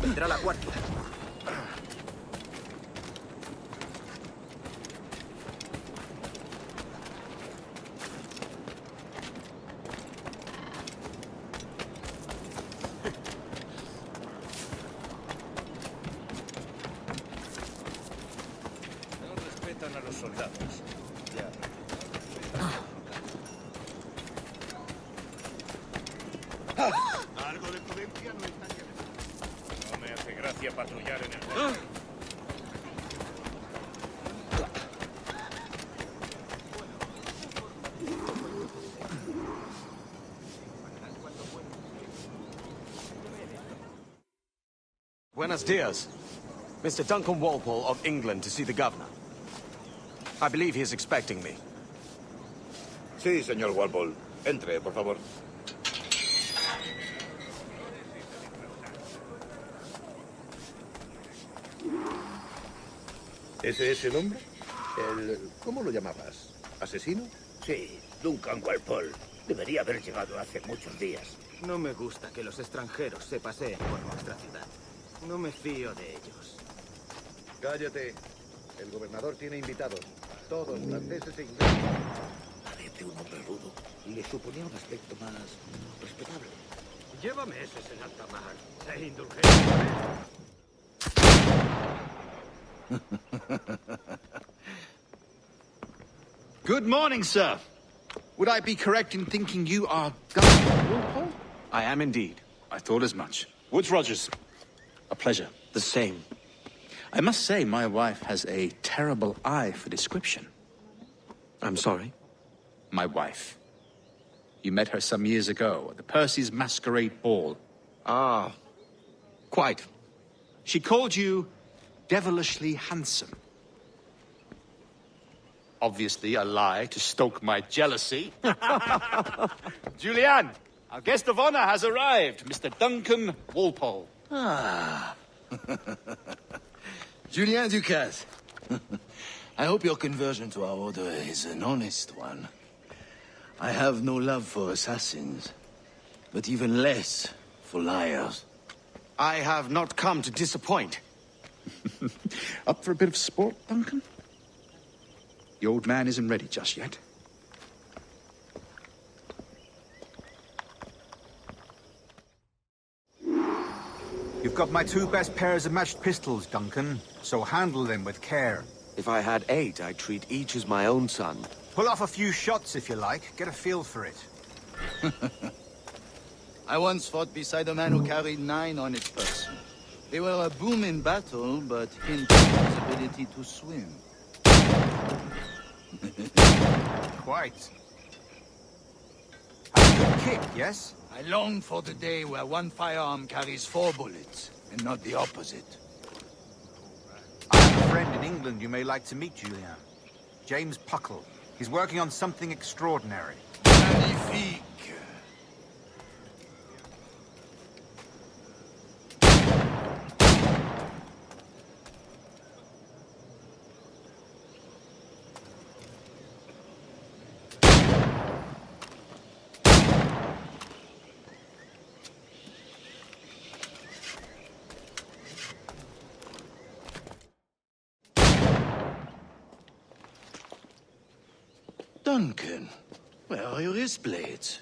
Vendrá la guardia. No respetan a los soldados. Ya. Algo de prudencia no está bien. No me hace gracia patrullar en el bosque. Buenos dias. Mr. Duncan Walpole of England to see the governor. I believe he is expecting me. Sí, señor Walpole. Entre, por favor. ¿Ese es el hombre? ¿Cómo lo llamabas? ¿Asesino? Sí, Duncan Walpole. Debería haber llegado hace muchos días. No me gusta que los extranjeros se paseen por nuestra ciudad. No me fío de ellos. Cállate. El gobernador tiene invitados. Todos franceses e ingleses. Parece un hombre rudo y le suponía un aspecto más respetable. Llévame ese en alta mar. Sé indulgente. Good morning, sir. Would I be correct in thinking you are Governor Walpole? I am indeed. I thought as much. Woods Rogers. A pleasure. The same. I must say, my wife has a terrible eye for description. I'm sorry. My wife. You met her some years ago at the Percy's Masquerade Ball. Ah, quite. She called you devilishly handsome. Obviously a lie to stoke my jealousy. Julianne, our guest of honor has arrived, Mr. Duncan Walpole. Ah. Julien Ducasse. I hope your conversion to our order is an honest one. I have no love for assassins, but even less for liars. I have not come to disappoint. Up for a bit of sport, Duncan? The old man isn't ready just yet. You've got my 2 best pairs of matched pistols, Duncan, so handle them with care. If I had 8, I'd treat each as my own son. Pull off a few shots if you like, get a feel for it. I once fought beside a man who carried 9 on his person. They were a boom in battle, but hindered his ability to swim. Quite. Have a good kick, yes? I long for the day where one firearm carries 4 bullets, and not the opposite. I have a friend in England you may like to meet, Julian. James Puckle. He's working on something extraordinary. Magnifique. Duncan, where are your wrist blades?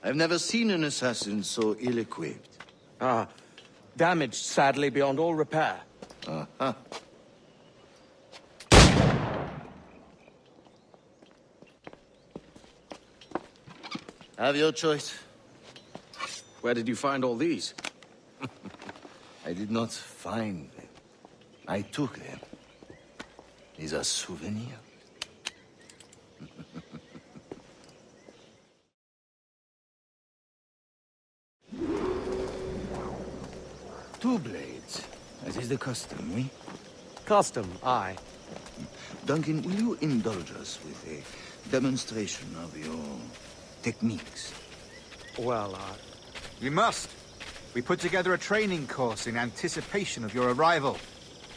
I've never seen an assassin so ill-equipped. Ah, damaged, sadly, beyond all repair. Uh-huh. Have your choice. Where did you find all these? I did not find them. I took them. These are souvenirs. 2 blades. That is the custom, oui? Custom, aye. Duncan, will you indulge us with a demonstration of your techniques? Well, We must. We put together a training course in anticipation of your arrival.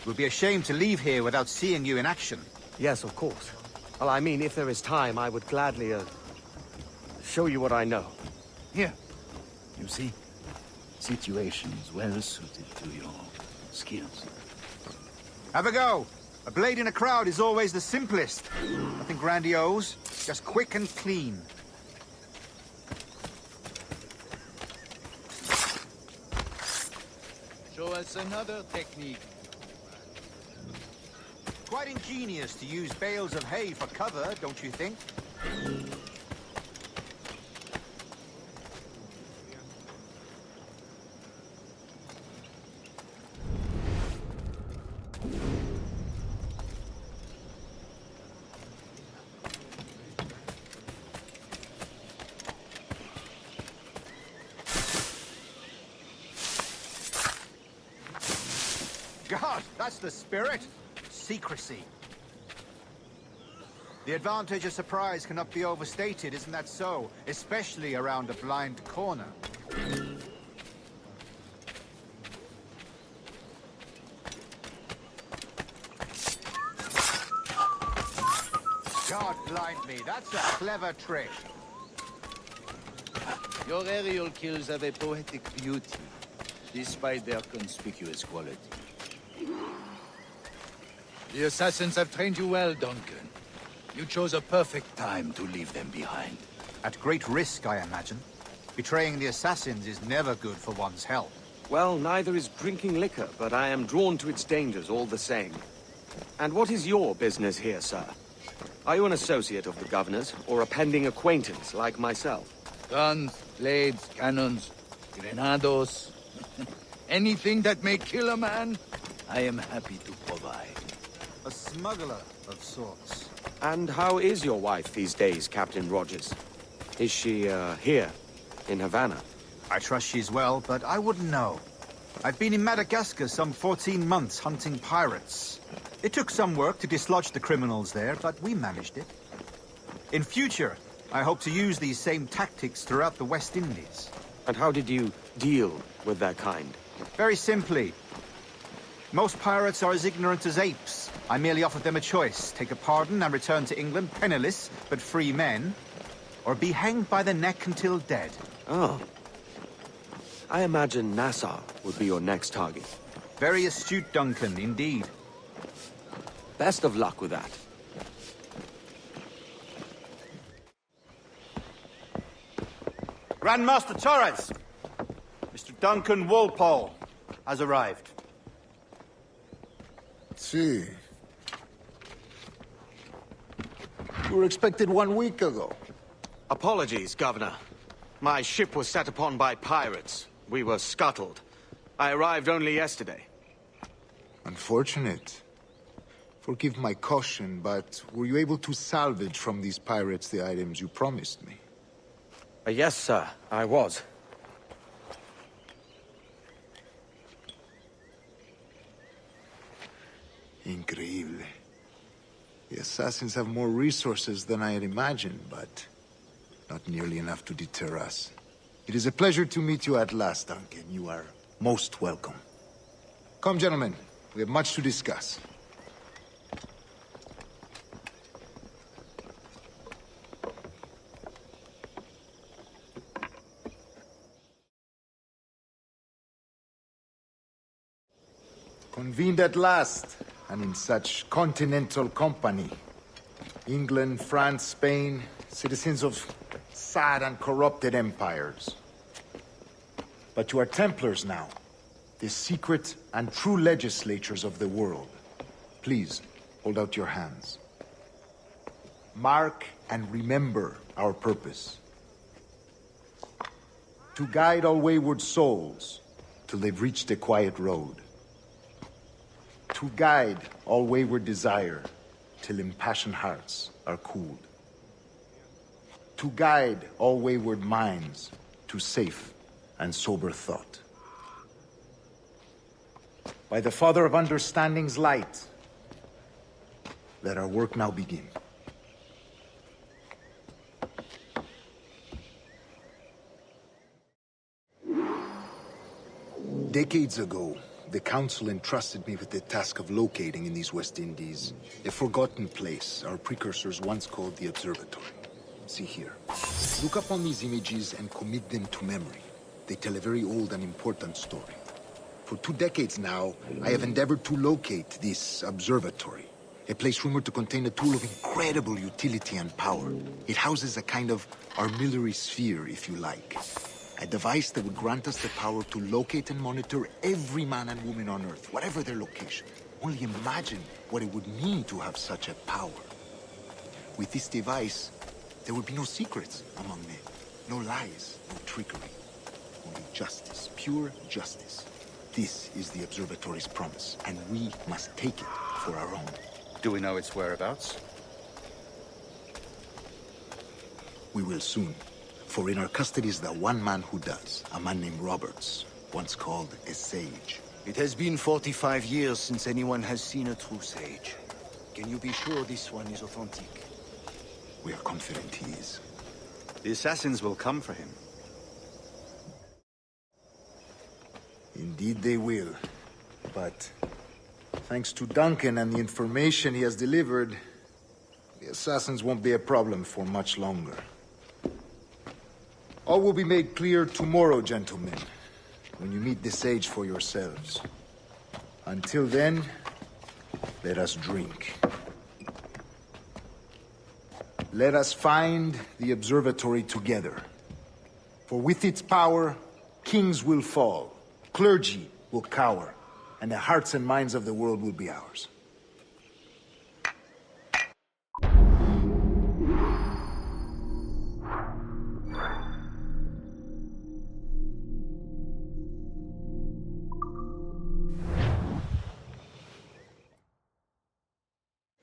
It would be a shame to leave here without seeing you in action. yes, of course. Well, I mean, if there is time, I would gladly, show you what I know. Here. You see? Situations well suited to your skills. Have a go. A blade in a crowd is always the simplest. Nothing grandiose, just quick and clean. Show us another technique. Quite ingenious to use bales of hay for cover, don't you think? God, that's the spirit. Secrecy. The advantage of surprise cannot be overstated, isn't that so? Especially around a blind corner. God blind me, that's a clever trick. Your aerial kills have a poetic beauty, despite their conspicuous quality. The assassins have trained you well, Duncan. You chose a perfect time to leave them behind. At great risk, I imagine. Betraying the assassins is never good for one's health. Well, neither is drinking liquor, but I am drawn to its dangers all the same. And what is your business here, sir? Are you an associate of the governor's, or a pending acquaintance like myself? Guns, blades, cannons, grenados. Anything that may kill a man, I am happy to provide. A smuggler of sorts. And how is your wife these days, Captain Rogers? Is she, here, in Havana? I trust she's well, but I wouldn't know. I've been in Madagascar some 14 months hunting pirates. It took some work to dislodge the criminals there, but we managed it. In future, I hope to use these same tactics throughout the West Indies. And how did you deal with that kind? Very simply. Most pirates are as ignorant as apes. I merely offered them a choice. Take a pardon and return to England penniless, but free men. Or be hanged by the neck until dead. Oh. I imagine Nassau would be your next target. Very astute, Duncan, indeed. Best of luck with that. Grandmaster Torres! Mr. Duncan Walpole has arrived. See. You were expected 1 week ago. Apologies, Governor. My ship was set upon by pirates. We were scuttled. I arrived only yesterday. Unfortunate. Forgive my caution, but were you able to salvage from these pirates the items you promised me? Yes, sir, I was. Increíble. The assassins have more resources than I had imagined, but not nearly enough to deter us. It is a pleasure to meet you at last, Duncan. You are most welcome. Come, gentlemen. We have much to discuss. Convened at last, and in such continental company. England, France, Spain, citizens of sad and corrupted empires. But you are Templars now, the secret and true legislators of the world. Please, hold out your hands. Mark and remember our purpose. To guide all wayward souls till they've reached a quiet road. To guide all wayward desire till impassioned hearts are cooled. To guide all wayward minds to safe and sober thought. By the Father of Understanding's light, let our work now begin. Decades ago, the Council entrusted me with the task of locating in these West Indies a forgotten place our precursors once called the Observatory. See here. Look up on these images and commit them to memory. They tell a very old and important story. For 2 decades now, I have endeavored to locate this observatory. A place rumored to contain a tool of incredible utility and power. It houses a kind of armillary sphere, if you like. A device that would grant us the power to locate and monitor every man and woman on Earth, whatever their location. Only imagine what it would mean to have such a power. With this device, there would be no secrets among men. No lies, no trickery. Only justice, pure justice. This is the observatory's promise, and we must take it for our own. Do we know its whereabouts? We will soon. For in our custody is the one man who does, a man named Roberts, once called a sage. It has been 45 years since anyone has seen a true sage. Can you be sure this one is authentic? We are confident he is. The assassins will come for him. Indeed they will. But thanks to Duncan and the information he has delivered, the assassins won't be a problem for much longer. All will be made clear tomorrow, gentlemen, when you meet the sage for yourselves. Until then, let us drink. Let us find the observatory together. For with its power, kings will fall, clergy will cower, and the hearts and minds of the world will be ours.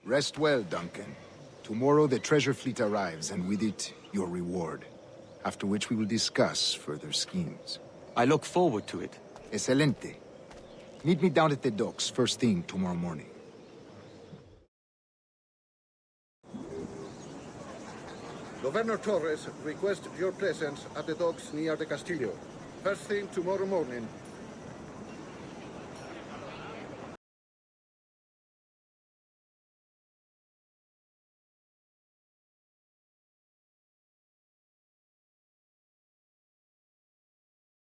Rest well, Duncan. Tomorrow the treasure fleet arrives, and with it, your reward. After which we will discuss further schemes. I look forward to it. Excelente. Meet me down at the docks first thing tomorrow morning. Governor Torres requests your presence at the docks near the Castillo. First thing tomorrow morning.